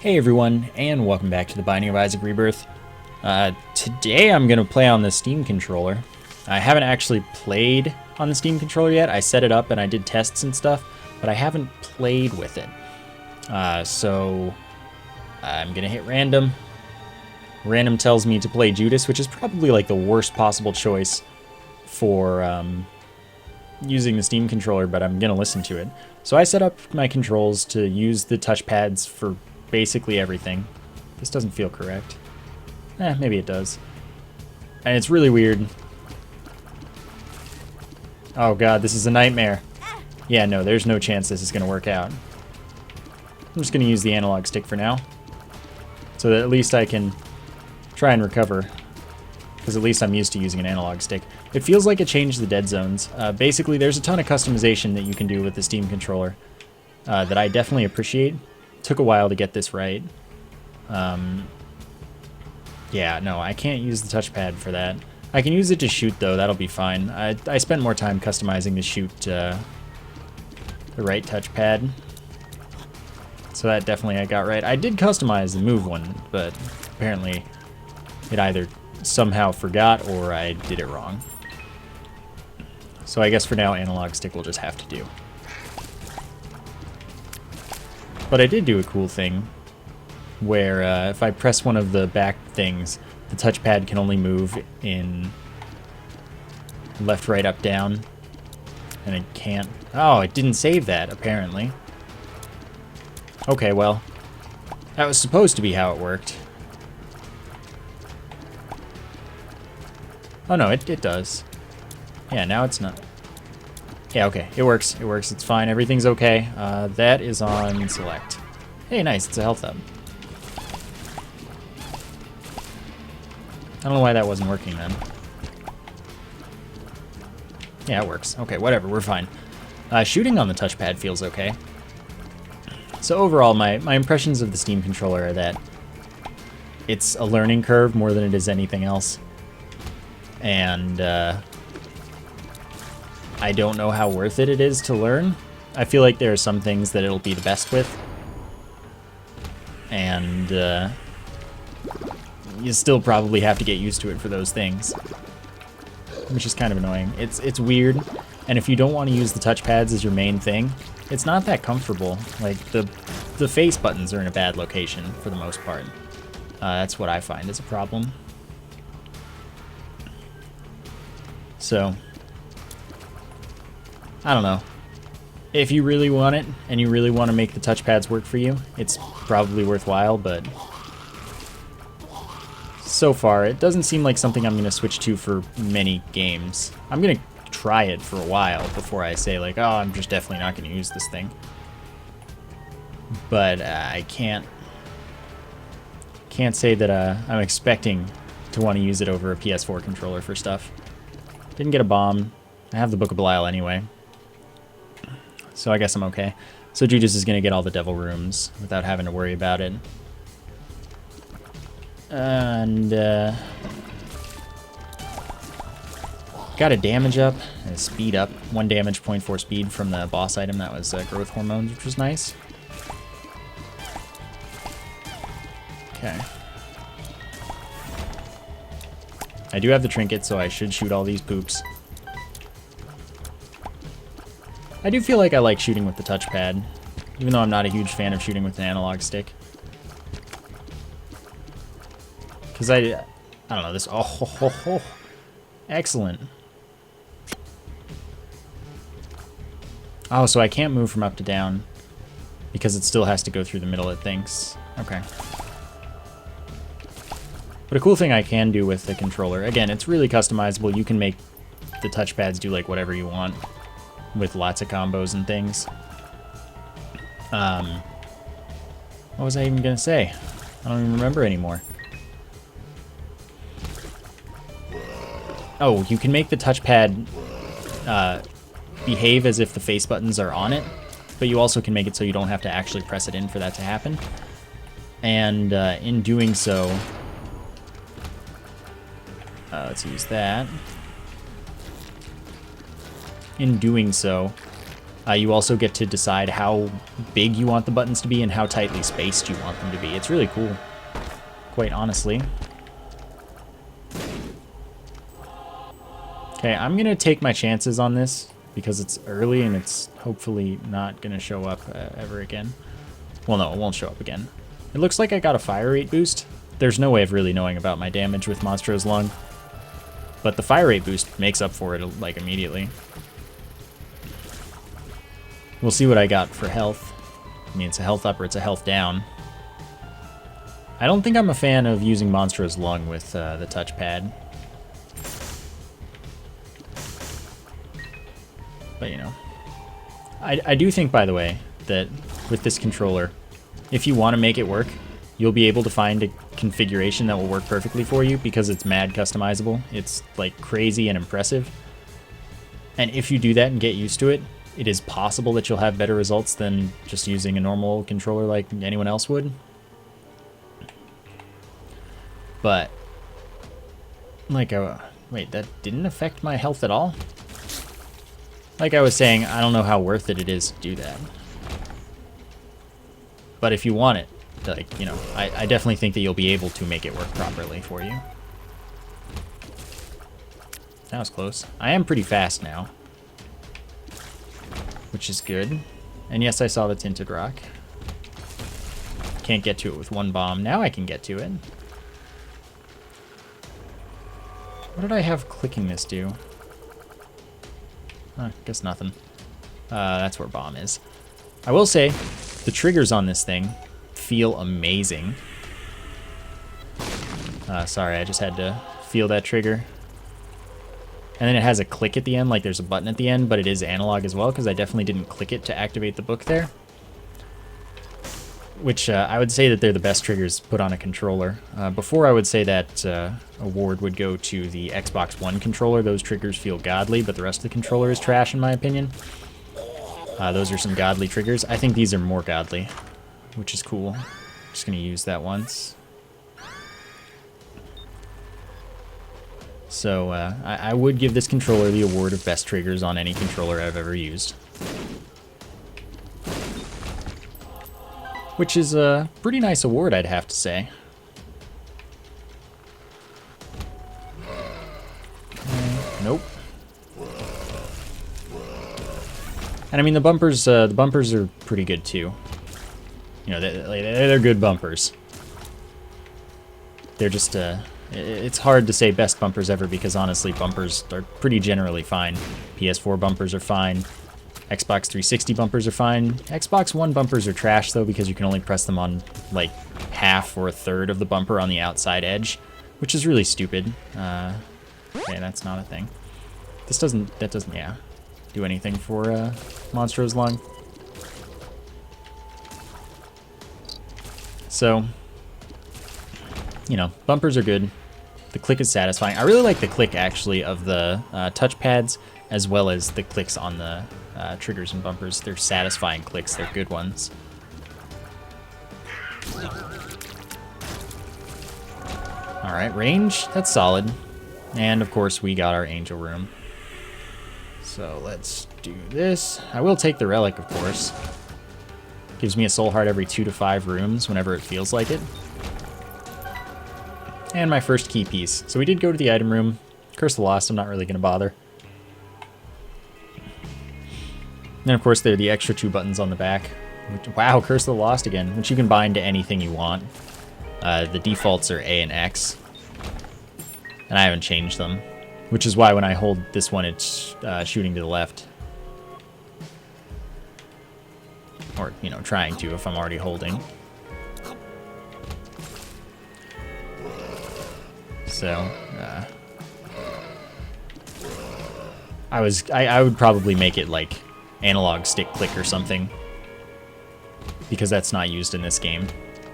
Hey everyone, and welcome back to the Binding of Isaac Rebirth. Today I'm going to play on the Steam controller. I haven't actually played on the Steam controller yet. I set it up and I did tests and stuff, but I haven't played with it. So I'm going to hit random. Random tells me to play Judas, which is probably like the worst possible choice for using the Steam controller, but I'm going to listen to it. So I set up my controls to use the touchpads for basically everything. This doesn't feel correct. Maybe it does. And it's really weird. Oh god, this is a nightmare. Yeah, no, there's no chance this is going to work out. I'm just going to use the analog stick for now, so that at least I can try and recover, because at least I'm used to using an analog stick. It feels like it changed the dead zones. Basically, there's a ton of customization that you can do with the Steam controller that I definitely appreciate. Took a while to get this right. Yeah, no, I can't use the touchpad for that. I can use it to shoot, though. That'll be fine. I spent more time customizing the shoot, the right touchpad. So that definitely I got right. I did customize the move one, but apparently it either somehow forgot or I did it wrong. So I guess for now, analog stick will just have to do. But I did do a cool thing where if I press one of the back things, the touchpad can only move in left, right, up, down, and it can't. Oh, it didn't save that, apparently. Okay, well, that was supposed to be how it worked. Oh no, it does. Yeah, now it's not. Yeah, okay, it works, it's fine, everything's okay. That is on select. Hey, nice, it's a health hub. I don't know why that wasn't working then. Yeah, it works. Okay, whatever, we're fine. Shooting on the touchpad feels okay. So overall, my impressions of the Steam controller are that it's a learning curve more than it is anything else. And, I don't know how worth it is to learn. I feel like there are some things that it'll be the best with. And, you still probably have to get used to it for those things, which is kind of annoying. It's weird, and if you don't want to use the touchpads as your main thing, it's not that comfortable. Like, the face buttons are in a bad location for the most part. That's what I find is a problem. So, I don't know. If you really want it, and you really want to make the touchpads work for you, it's probably worthwhile, but so far, it doesn't seem like something I'm going to switch to for many games. I'm going to try it for a while before I say, like, oh, I'm just definitely not going to use this thing. But I can't say that I'm expecting to want to use it over a PS4 controller for stuff. Didn't get a bomb. I have the Book of Belial anyway, so I guess I'm okay. So Judas is going to get all the devil rooms without having to worry about it. And got a damage up and a speed up. 1 damage, 0.4 speed from the boss item. That was growth hormones, which was nice. Okay. I do have the trinket, so I should shoot all these poops. I do feel like I like shooting with the touchpad, even though I'm not a huge fan of shooting with an analog stick. Because I don't know, this, oh, excellent. Oh, so I can't move from up to down, because it still has to go through the middle, it thinks. Okay. But a cool thing I can do with the controller, again, it's really customizable. You can make the touchpads do like whatever you want with lots of combos and things. What was I even gonna say? I don't even remember anymore. Oh, you can make the touchpad behave as if the face buttons are on it, but you also can make it so you don't have to actually press it in for that to happen. And in doing so, let's use that. In doing so, You also get to decide how big you want the buttons to be and how tightly spaced you want them to be. It's really cool, quite honestly. Okay, I'm going to take my chances on this because it's early and it's hopefully not going to show up ever again. Well, no, it won't show up again. It looks like I got a fire rate boost. There's no way of really knowing about my damage with Monstro's Lung, but the fire rate boost makes up for it, like, immediately. We'll see what I got for health. I mean, it's a health up or it's a health down. I don't think I'm a fan of using Monstro's Lung with the touchpad. But, you know. I do think, by the way, that with this controller, if you want to make it work, you'll be able to find a configuration that will work perfectly for you because it's mad customizable. It's, like, crazy and impressive. And if you do that and get used to it, it is possible that you'll have better results than just using a normal controller like anyone else would. But, like, wait, that didn't affect my health at all? Like I was saying, I don't know how worth it is to do that. But if you want it, like, you know, I definitely think that you'll be able to make it work properly for you. That was close. I am pretty fast now, which is good. And yes, I saw the Tinted Rock. Can't get to it with one bomb. Now I can get to it. What did I have clicking this do? Guess nothing. That's where bomb is. I will say, the triggers on this thing feel amazing. Sorry, I just had to feel that trigger. And then it has a click at the end, like there's a button at the end, but it is analog as well, because I definitely didn't click it to activate the book there. Which I would say that they're the best triggers put on a controller. Before I would say that award would go to the Xbox One controller. Those triggers feel godly, but the rest of the controller is trash in my opinion. Those are some godly triggers. I think these are more godly, which is cool. Just going to use that once. So I would give this controller the award of best triggers on any controller I've ever used. Which is a pretty nice award, I'd have to say. Nope. And I mean, the bumpers are pretty good too. You know, they're good bumpers. They're just it's hard to say best bumpers ever because honestly, bumpers are pretty generally fine. PS4 bumpers are fine. Xbox 360 bumpers are fine. Xbox One bumpers are trash though because you can only press them on like half or a third of the bumper on the outside edge, which is really stupid. Okay, that's not a thing. That doesn't do anything for Monstro's Lung. So, you know, bumpers are good. The click is satisfying. I really like the click actually of the touchpads as well as the clicks on the triggers and bumpers. They're satisfying clicks. They're good ones. Alright, range. That's solid. And of course we got our angel room. So let's do this. I will take the relic, of course. Gives me a soul heart every 2 to 5 rooms whenever it feels like it. And my first key piece. So we did go to the item room. Curse of the Lost, I'm not really going to bother. And of course there are the extra 2 buttons on the back. Wow, Curse of the Lost again, which you can bind to anything you want. The defaults are A and X. And I haven't changed them. Which is why when I hold this one, it's shooting to the left. Or, you know, trying to if I'm already holding. So, I would probably make it like analog stick click or something, because that's not used in this game.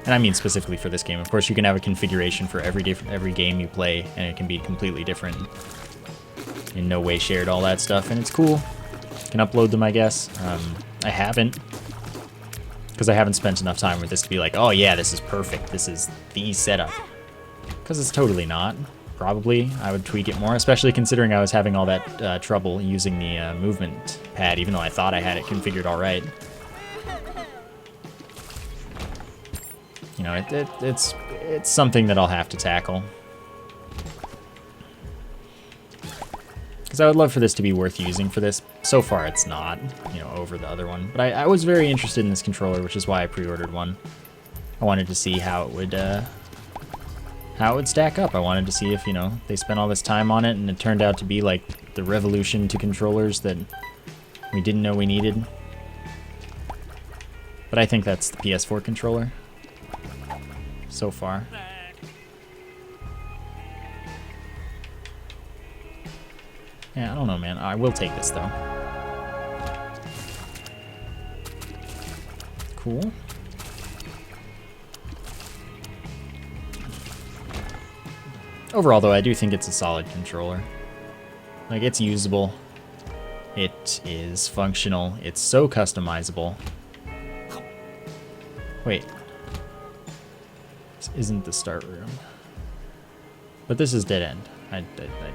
And I mean specifically for this game. Of course, you can have a configuration for every game you play, and it can be completely different. In no way shared, all that stuff, and it's cool. You can upload them, I guess. I haven't, because I haven't spent enough time with this to be like, oh yeah, this is perfect. This is the setup. Because it's totally not. probably I would tweak it more, especially considering I was having all that trouble using the movement pad, even though I thought I had it configured all right. You know, it's something that I'll have to tackle. Because I would love for this to be worth using for this. So far, it's not, you know, over the other one. But I was very interested in this controller, which is why I pre-ordered one. I wanted to see how it would stack up. I wanted to see if, you know, they spent all this time on it and it turned out to be like the revolution to controllers that we didn't know we needed. But I think that's the PS4 controller so far. Yeah, I don't know, man. I will take this, though. Cool. Overall, though, I do think it's a solid controller. Like, it's usable. It is functional. It's so customizable. Wait. This isn't the start room. But this is dead end.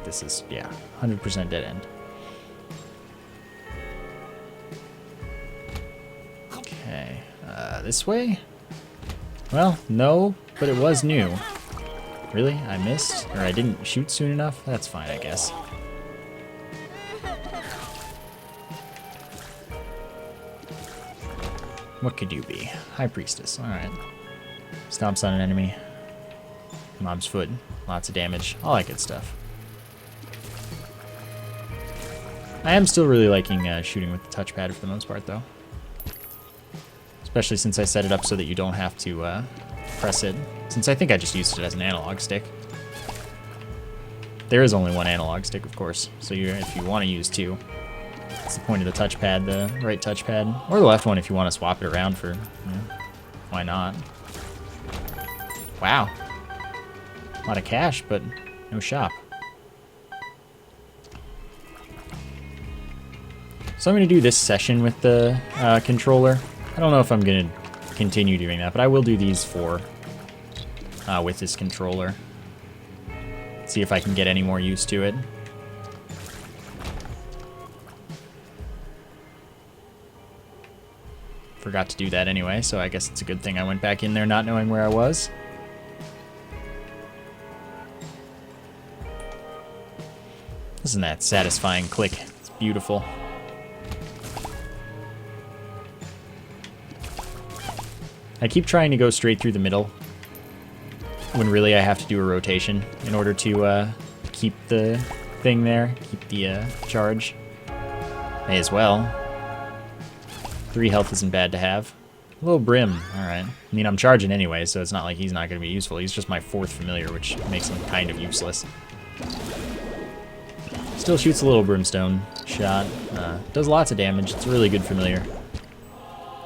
This is, yeah, 100% dead end. Okay, this way? Well, no, but it was new. Really? I missed? Or I didn't shoot soon enough? That's fine, I guess. What could you be? High Priestess, alright. Stomps on an enemy. Mom's foot. Lots of damage. All that good stuff. I am still really liking shooting with the touchpad for the most part, though. Especially since I set it up so that you don't have to press it. Since I think I just used it as an analog stick. There is only one analog stick, of course. So if you want to use two, that's the point of the touchpad, the right touchpad. Or the left one if you want to swap it around for, you know, why not? Wow. A lot of cash, but no shop. So I'm going to do this session with the controller. I don't know if I'm going to continue doing that, but I will do these 4 with this controller. See if I can get any more use to it. Forgot to do that anyway, so I guess it's a good thing I went back in there not knowing where I was. Isn't that satisfying click? It's beautiful. I keep trying to go straight through the middle when really I have to do a rotation in order to keep the thing there, keep the charge. May as well. 3 health isn't bad to have. A little Brim, alright. I mean, I'm charging anyway, so it's not like he's not going to be useful. He's just my 4th familiar, which makes him kind of useless. Still shoots a little brimstone shot. Does lots of damage. It's a really good familiar.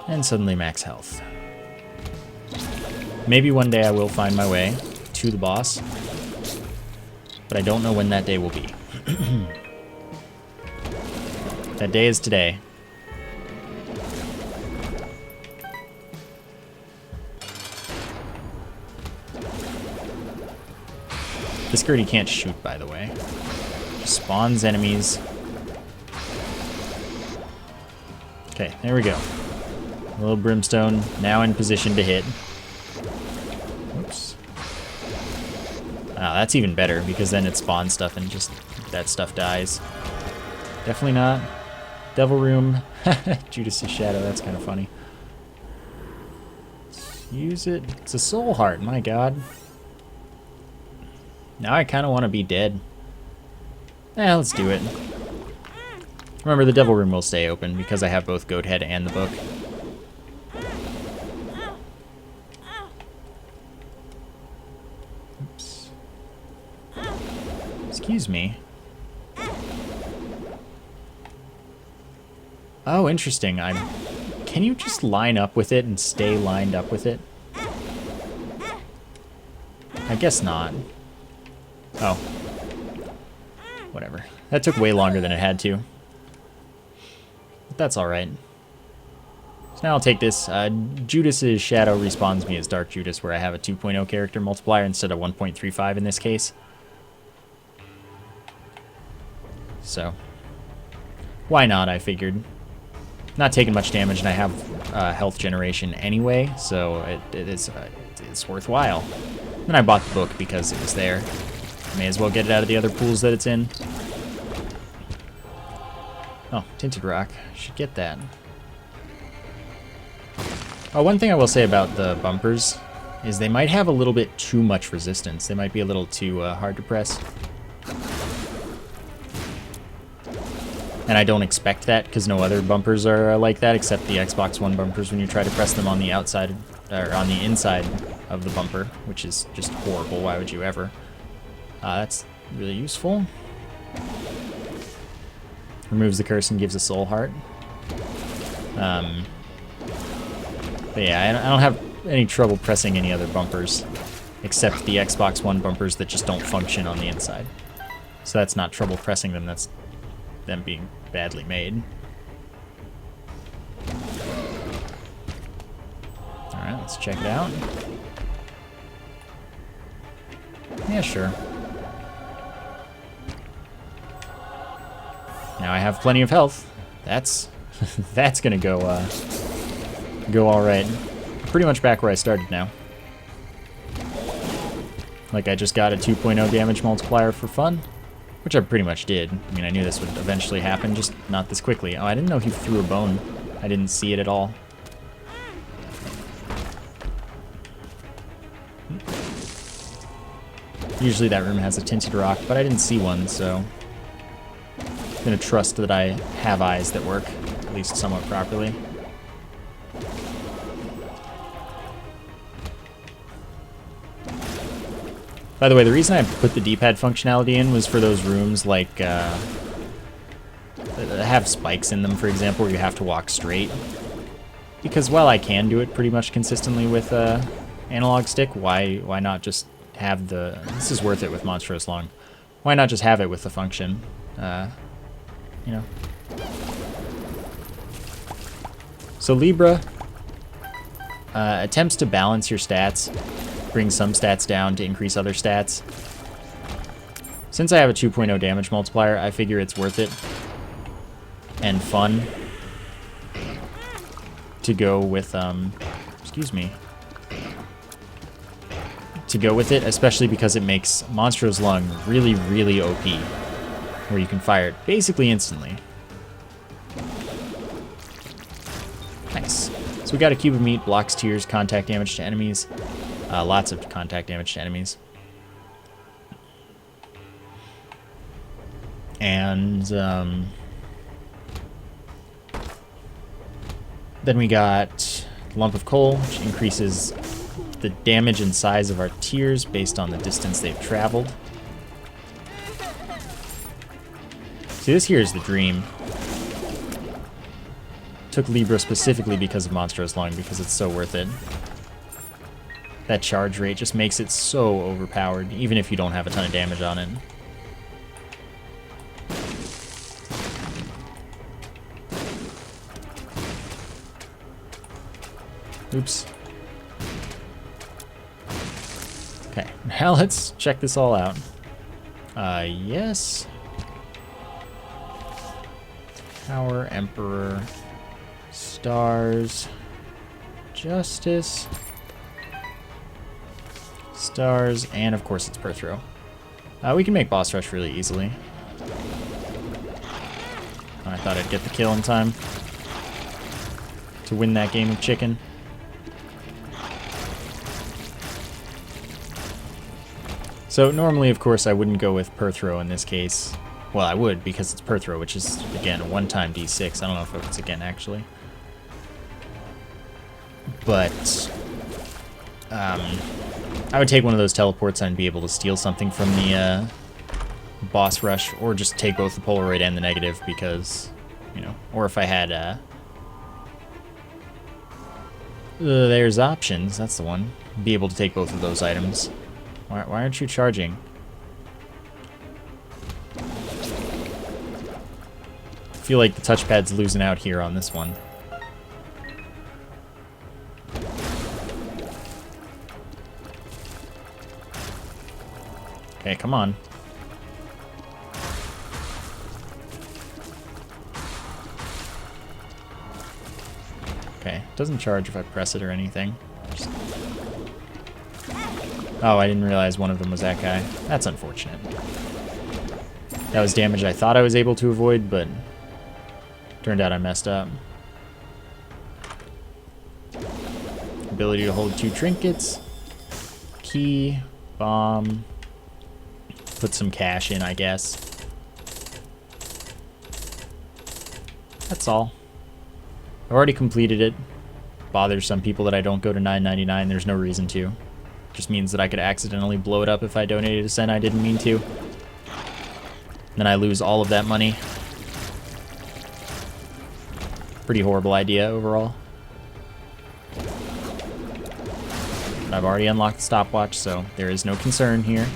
And suddenly max health. Maybe one day I will find my way to the boss. But I don't know when that day will be. That day is today. This Gertie can't shoot, by the way. Spawns enemies. Okay, there we go. A little brimstone, now in position to hit. Oops. Wow, that's even better, because then it spawns stuff and just that stuff dies. Definitely not. Devil Room. Judas's Shadow, that's kind of funny. Let's use it. It's a soul heart, my god. Now I kind of want to be dead. Yeah, let's do it. Remember, the Devil Room will stay open because I have both Goat Head and the book. Oops. Excuse me. Oh, interesting. Can you just line up with it and stay lined up with it? I guess not. Oh. Whatever. That took way longer than it had to. But that's alright. So now I'll take this. Judas's Shadow respawns me as Dark Judas, where I have a 2.0 character multiplier instead of 1.35 in this case. so why not, I figured. Not taking much damage, and I have health generation anyway, so it's worthwhile. Then I bought the book because it was there. May as well get it out of the other pools that it's in. Oh, Tinted Rock. Should get that. Oh, one thing I will say about the bumpers is they might have a little bit too much resistance. They might be a little too hard to press. And I don't expect that because no other bumpers are like that except the Xbox One bumpers when you try to press them on the outside or on the inside of the bumper, which is just horrible. Why would you ever? That's really useful. Removes the curse and gives a soul heart. But yeah, I don't have any trouble pressing any other bumpers except the Xbox One bumpers that just don't function on the inside. So that's not trouble pressing them, that's them being badly made. Alright, let's check it out. Yeah, sure. Now I have plenty of health. That's that's gonna go all right. Pretty much back where I started now. Like I just got a 2.0 damage multiplier for fun, which I pretty much did. I mean, I knew this would eventually happen, just not this quickly. Oh, I didn't know he threw a bone. I didn't see it at all. Usually that room has a Tinted Rock, but I didn't see one, so I'm gonna trust that I have eyes that work, at least somewhat properly. By the way, the reason I put the D-pad functionality in was for those rooms like that have spikes in them, for example, where you have to walk straight. Because while I can do it pretty much consistently with analog stick, why not just have the... This is worth it with Monstrous Lung. Why not just have it with the function? You know. So Libra attempts to balance your stats, bring some stats down to increase other stats. Since I have a 2.0 damage multiplier, I figure it's worth it and fun to go with, excuse me, to go with it, especially because it makes Monstro's Lung really, really OP, where you can fire it basically instantly. Nice. So we got a cube of meat, blocks tears, contact damage to enemies. Lots of contact damage to enemies. And then we got Lump of Coal, which increases the damage and size of our tears based on the distance they've traveled. See, this here is the dream. Took Libra specifically because of Monstro's Lung, because it's so worth it. That charge rate just makes it so overpowered, even if you don't have a ton of damage on it. Oops. Okay, now let's check this all out. Yes. Tower, Emperor, Stars, Justice, Stars, and of course it's Perthrow. We can make Boss Rush really easily. I thought I'd get the kill in time to win that game of chicken. So normally, of course, I wouldn't go with Perthrow in this case. Well, I would, because it's Perthrow, which is, again, a one-time D6. I don't know if it's again, actually. But I would take one of those teleports and be able to steal something from the boss rush, or just take both the Polaroid and the negative, because, you know, or if I had, there's options, that's the one. Be able to take both of those items. Why aren't you charging? I feel like the touchpad's losing out here on this one. Okay, come on. doesn't charge if I press it or anything. Just... Oh, I didn't realize one of them was that guy. That's unfortunate. That was damage I thought I was able to avoid, but turned out I messed up. Ability to hold 2 trinkets. Key, bomb. Put some cash in, I guess. That's all. I've already completed it. Bothers some people that I don't go to $9.99. There's no reason to. Just means that I could accidentally blow it up if I donated a cent I didn't mean to. Then I lose all of that money. Pretty horrible idea overall. But I've already unlocked the stopwatch, so there is no concern here.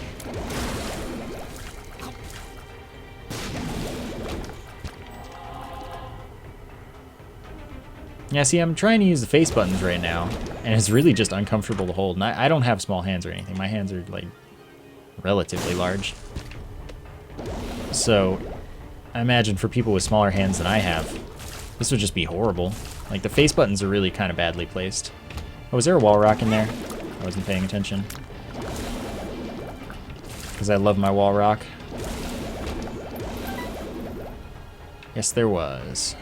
Yeah, see, I'm trying to use the face buttons right now, and it's really just uncomfortable to hold. And I don't have small hands or anything. My hands are, like, relatively large. So, I imagine for people with smaller hands than I have, this would just be horrible. Like, the face buttons are really kind of badly placed. Oh, was there a wall rock in there? I wasn't paying attention. Because I love my wall rock. Yes, there was.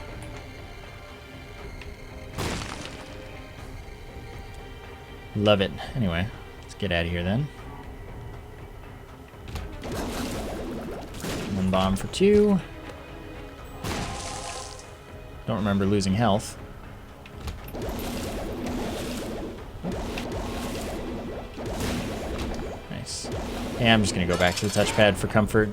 Love it. Anyway, let's get out of here then. 1 bomb for 2. Don't remember losing health. Nice. Yeah, I'm just gonna go back to the touchpad for comfort.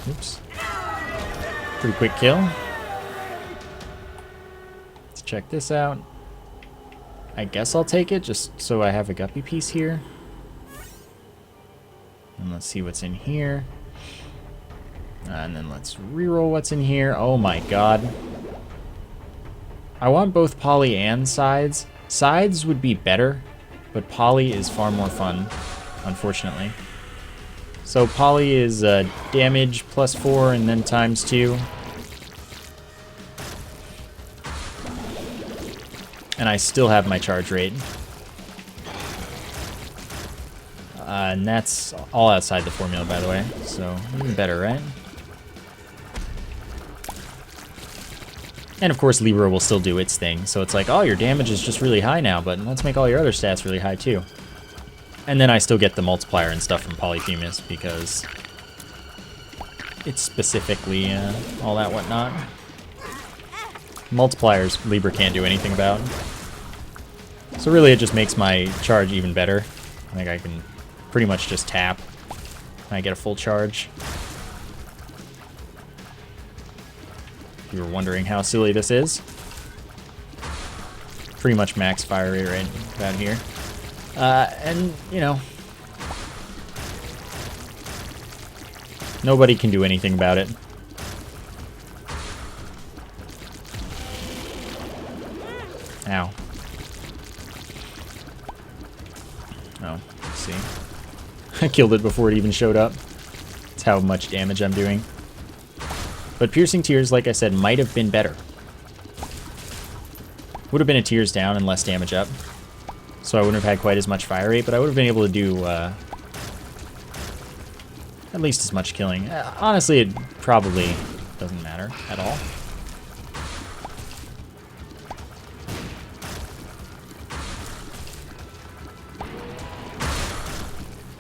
Oops. Pretty quick kill. Let's check this out. I guess I'll take it just so I have a guppy piece here. And let's see what's in here. And then let's reroll what's in here. Oh my god. I want both poly and sides. Sides would be better, but poly is far more fun, unfortunately. So poly is damage plus 4 and then times 2. And I still have my charge rate. And that's all outside the formula, by the way. So, even better, right? And of course, Libra will still do its thing. So it's like, oh, your damage is just really high now, but let's make all your other stats really high, too. And then I still get the multiplier and stuff from Polyphemus, because it's specifically all that whatnot. Multipliers, Libra can't do anything about. So really it just makes my charge even better. I think I can pretty much just tap and I get a full charge. If you were wondering how silly this is. Pretty much max fire rate right about here. And, you know, nobody can do anything about it. Ow. Oh, let's see. I killed it before it even showed up. That's how much damage I'm doing. But Piercing Tears, like I said, might have been better. Would have been a Tears down and less damage up. So I wouldn't have had quite as much fire rate, but I would have been able to do at least as much killing. Honestly, it probably doesn't matter at all.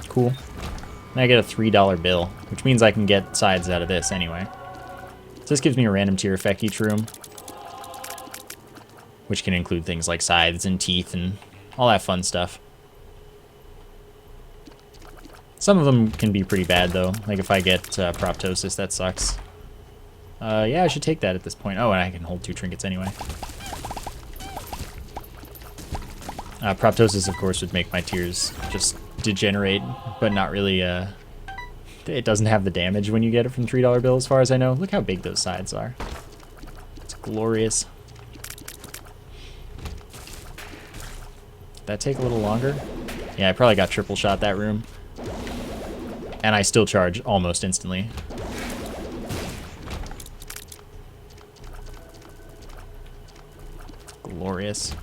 Cool. And I get a $3 bill, which means I can get sides out of this anyway. So this gives me a random tier effect each room, which can include things like scythes and teeth and all that fun stuff. Some of them can be pretty bad, though. Like if I get Proptosis, that sucks. Yeah, I should take that at this point. Oh, and I can hold 2 trinkets anyway. Proptosis, of course, would make my tears just degenerate, but not really, it doesn't have the damage when you get it from $3 bill, as far as I know. Look how big those sides are. It's glorious. Did that take a little longer? Yeah, I probably got triple shot that room. And I still charge almost instantly. Glorious.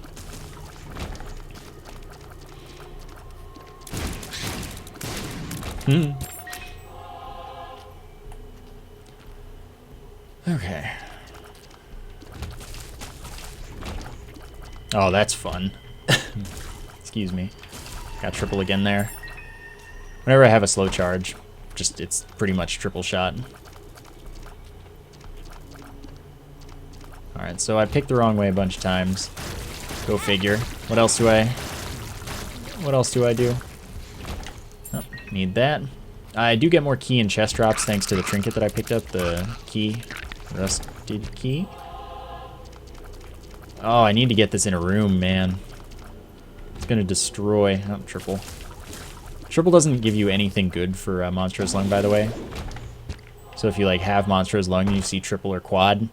Okay. Oh, that's fun. Excuse me. Got triple again there. Whenever I have a slow charge, just it's pretty much triple shot. Alright, so I picked the wrong way a bunch of times. Go figure. What else do I do? Oh, need that. I do get more key and chest drops thanks to the trinket that I picked up, the key. Rusted key? Oh, I need to get this in a room, man. It's gonna destroy... Oh, triple. Triple doesn't give you anything good for Monstrous Lung, by the way. So if you like have Monstrous Lung and you see triple or quad, and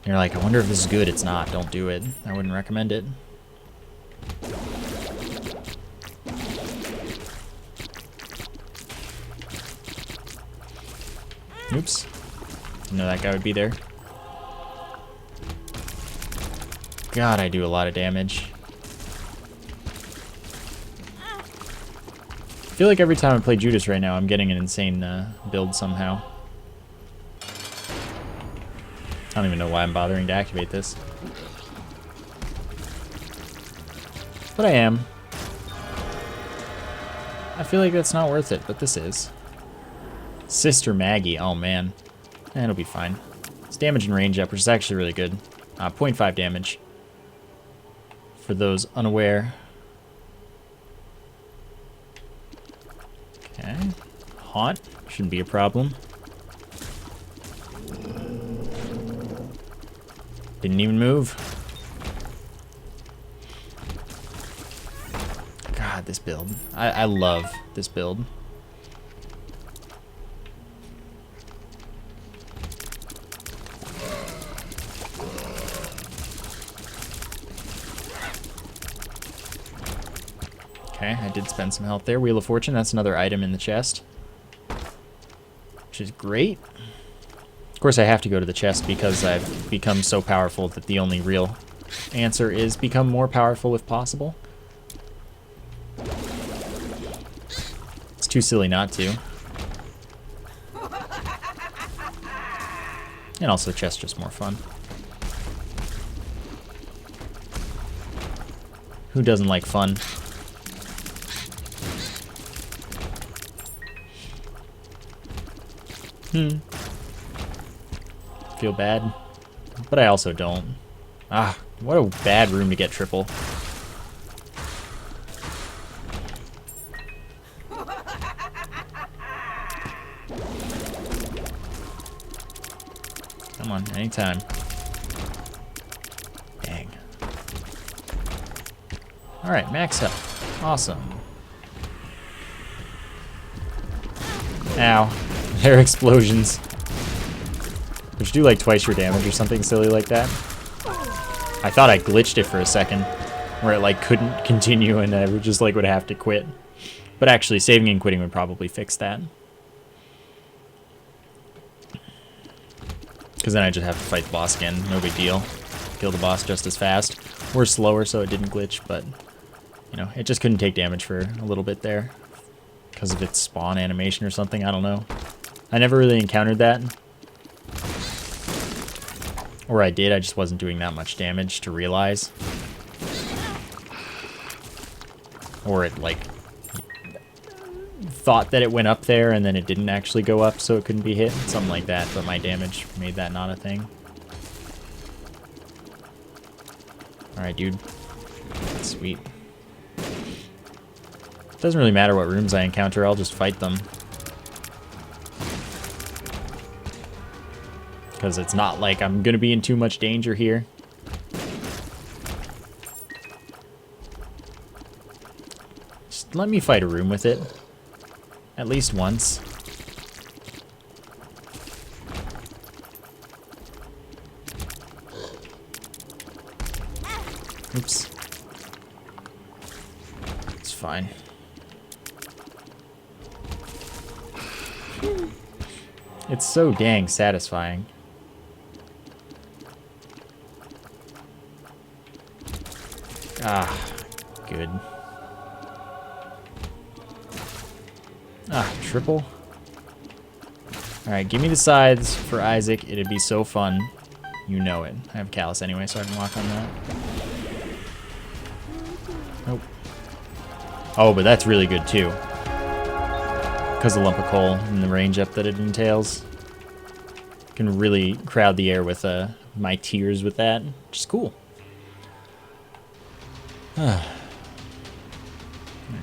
you're like, I wonder if this is good. It's not. Don't do it. I wouldn't recommend it. Oops. Didn't know that guy would be there. God, I do a lot of damage. I feel like every time I play Judas right now, I'm getting an insane build somehow. I don't even know why I'm bothering to activate this. But I am. I feel like that's not worth it, but this is. Sister Maggie, oh man. It'll be fine. It's damage and range up, which is actually really good. 0.5 damage. For those unaware. Okay. Haunt. Shouldn't be a problem. Didn't even move. God, this build. I love this build. Okay, I did spend some health there. Wheel of Fortune, that's another item in the chest. Which is great. Of course, I have to go to the chest because I've become so powerful that the only real answer is become more powerful if possible. It's too silly not to. And also, chest just more fun. Who doesn't like fun? Feel bad, but I also don't. Ah, what a bad room to get triple. Come on, anytime. Dang. Alright, max health. Awesome. Ow. Air explosions. Which do like twice your damage or something silly like that. I thought I glitched it for a second, where it like couldn't continue and I would just like would have to quit. But actually, saving and quitting would probably fix that. Because then I just have to fight the boss again, no big deal. Kill the boss just as fast. We're slower, so it didn't glitch, but you know, it just couldn't take damage for a little bit there. Because of its spawn animation or something, I don't know. I never really encountered that. Or I did, I just wasn't doing that much damage to realize. Or it, like, thought that it went up there and then it didn't actually go up so it couldn't be hit. Something like that, but my damage made that not a thing. Alright, dude. Sweet. Doesn't really matter what rooms I encounter, I'll just fight them. Because it's not like I'm going to be in too much danger here. Just let me fight a room with it. At least once. Oops. It's fine. It's so dang satisfying. Ah, good. Ah, triple. Alright, give me the sides for Isaac. It'd be so fun. You know it. I have Callus anyway, so I can walk on that. Nope. Oh, but that's really good too. Because of lump of coal and the range up that it entails. Can really crowd the air with my tears with that, which is cool.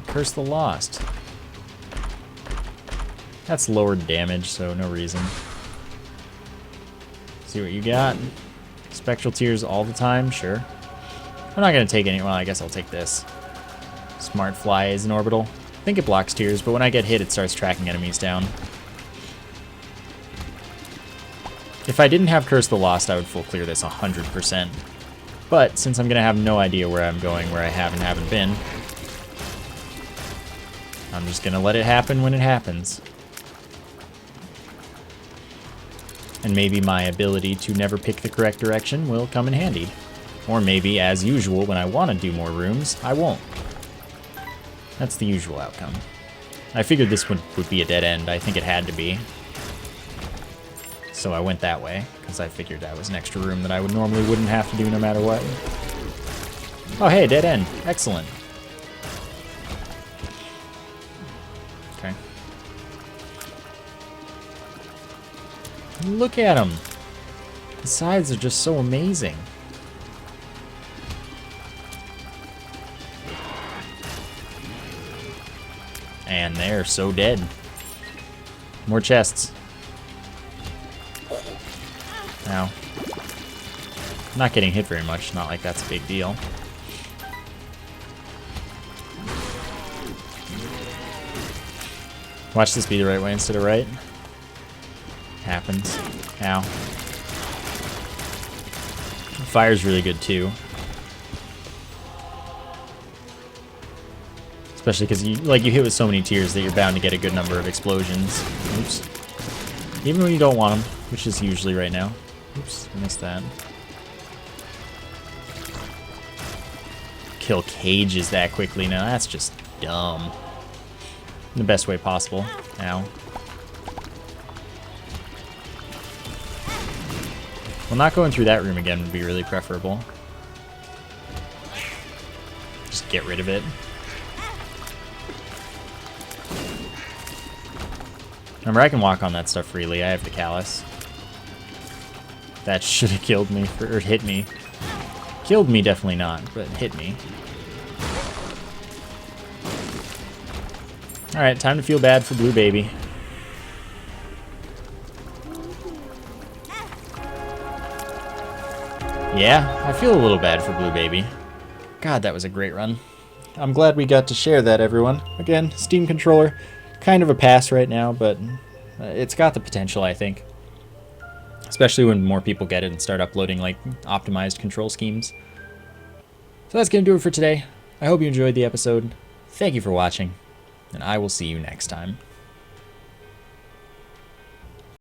Curse the Lost. That's lowered damage, so no reason. See what you got. Spectral Tears all the time, sure. I'm not going to take any. Well, I guess I'll take this. Smart Fly is an orbital. I think it blocks tears, but when I get hit, it starts tracking enemies down. If I didn't have Curse the Lost, I would full clear this 100%. But since I'm going to have no idea where I'm going, where I have and haven't been, I'm just going to let it happen when it happens. And maybe my ability to never pick the correct direction will come in handy. Or maybe, as usual, when I want to do more rooms, I won't. That's the usual outcome. I figured this would be a dead end. I think it had to be. So I went that way, because I figured that was an extra room that I would normally wouldn't have to do no matter what. Oh hey, dead end. Excellent. Okay. Look at them. The sides are just so amazing. And they're so dead. More chests. Ow. Not getting hit very much, not like that's a big deal. Watch this be the right way instead of right. Happens. Ow. Fire's really good too. Especially because you hit with so many tears that you're bound to get a good number of explosions. Oops. Even when you don't want them, which is usually right now. Oops, I missed that. Kill cages that quickly now, that's just dumb. In the best way possible. Ow. Well, not going through that room again would be really preferable. Just get rid of it. Remember, I can walk on that stuff freely. I have the Callus. That should have killed me, or hit me. Killed me, definitely not, but hit me. Alright, time to feel bad for Blue Baby. Yeah, I feel a little bad for Blue Baby. God, that was a great run. I'm glad we got to share that, everyone. Again, Steam controller. Kind of a pass right now, but it's got the potential, I think. Especially when more people get it and start uploading like optimized control schemes. So that's going to do it for today. I hope you enjoyed the episode. Thank you for watching, and I will see you next time.